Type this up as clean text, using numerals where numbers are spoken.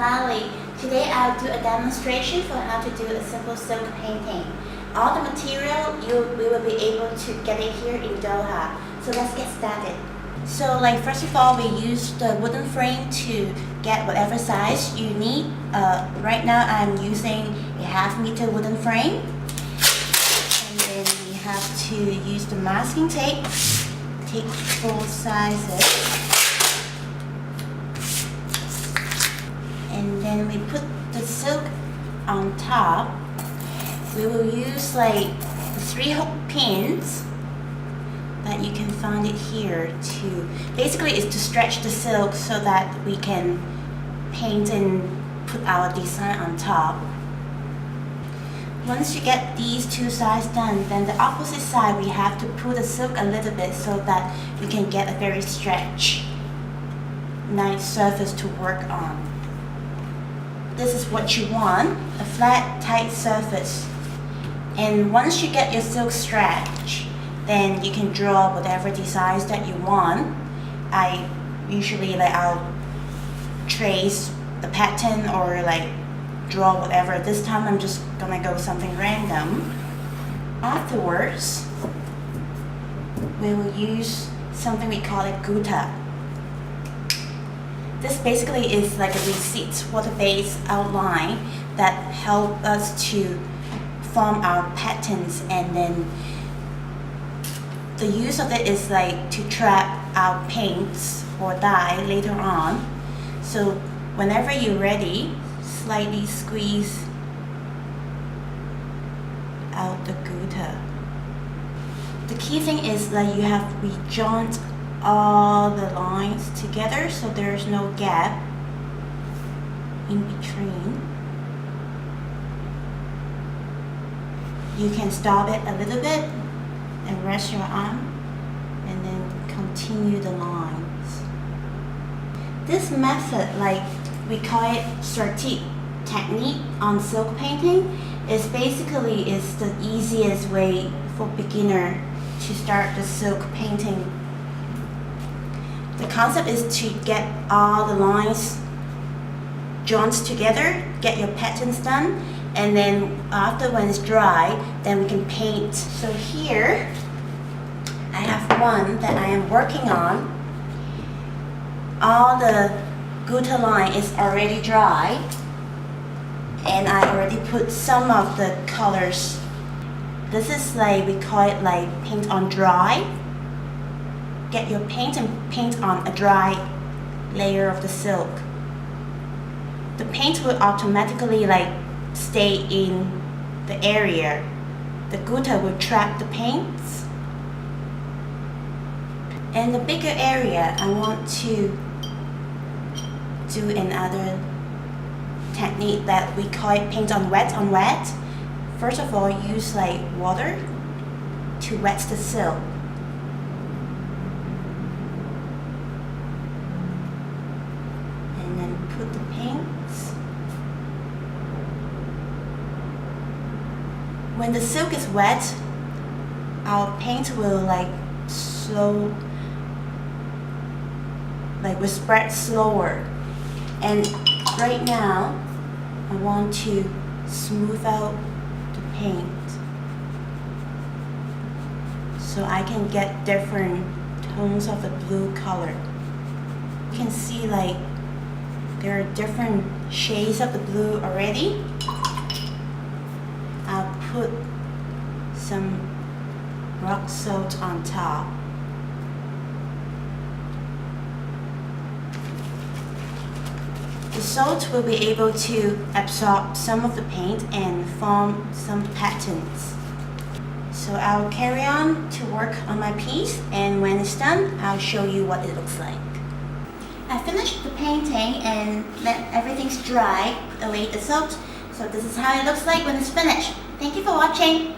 Arale. Today I'll do a demonstration for how to do a simple silk painting. All the material we will be able to get it here in Doha. So let's get started. So first of all, we use the wooden frame to get whatever size you need. Right now I'm using a 1/2 meter wooden frame. And then we have to use the masking tape. Take both sizes. And then we put the silk on top. We will use 3 hook pins that you can find it here to basically is to stretch the silk so that we can paint and put our design on top. Once you get these 2 sides done, then the opposite side we have to pull the silk a little bit so that we can get a very nice surface to work on. This is what you want, a flat, tight surface. And once you get your silk stretched, then you can draw whatever designs that you want. I usually I'll trace the pattern or draw whatever. This time I'm just gonna go something random. Afterwards, we will use something we call it gutta. This basically is like a receipt, water-based outline that help us to form our patterns, and then the use of it is to trap our paints or dye later on. So whenever you're ready, slightly squeeze out the gutta. The key thing is that you have rejoined all the lines together so there's no gap in between. You can stop it a little bit and rest your arm and then continue the lines. This method, we call it Sartik technique on silk painting, is basically the easiest way for beginner to start the silk painting. The concept is to get all the lines joined together, get your patterns done, and then after when it's dry, then we can paint. So here, I have one that I am working on. All the gutta line is already dry, and I already put some of the colors. This is we call it paint on dry. Get your paint and paint on a dry layer of the silk. The paint will automatically stay in the area. The gutta will trap the paints. And the bigger area, I want to do another technique that we call it paint on wet on wet. First of all, use water to wet the silk. And then put the paints. When the silk is wet, our paint will will spread slower. And right now, I want to smooth out the paint so I can get different tones of the blue color. You can see there are different shades of the blue already. I'll put some rock salt on top. The salt will be able to absorb some of the paint and form some patterns. So I'll carry on to work on my piece, and when it's done, I'll show you what it looks like. I finished the painting and let everything's dry, put away the salt. So this is how it looks like when it's finished. Thank you for watching.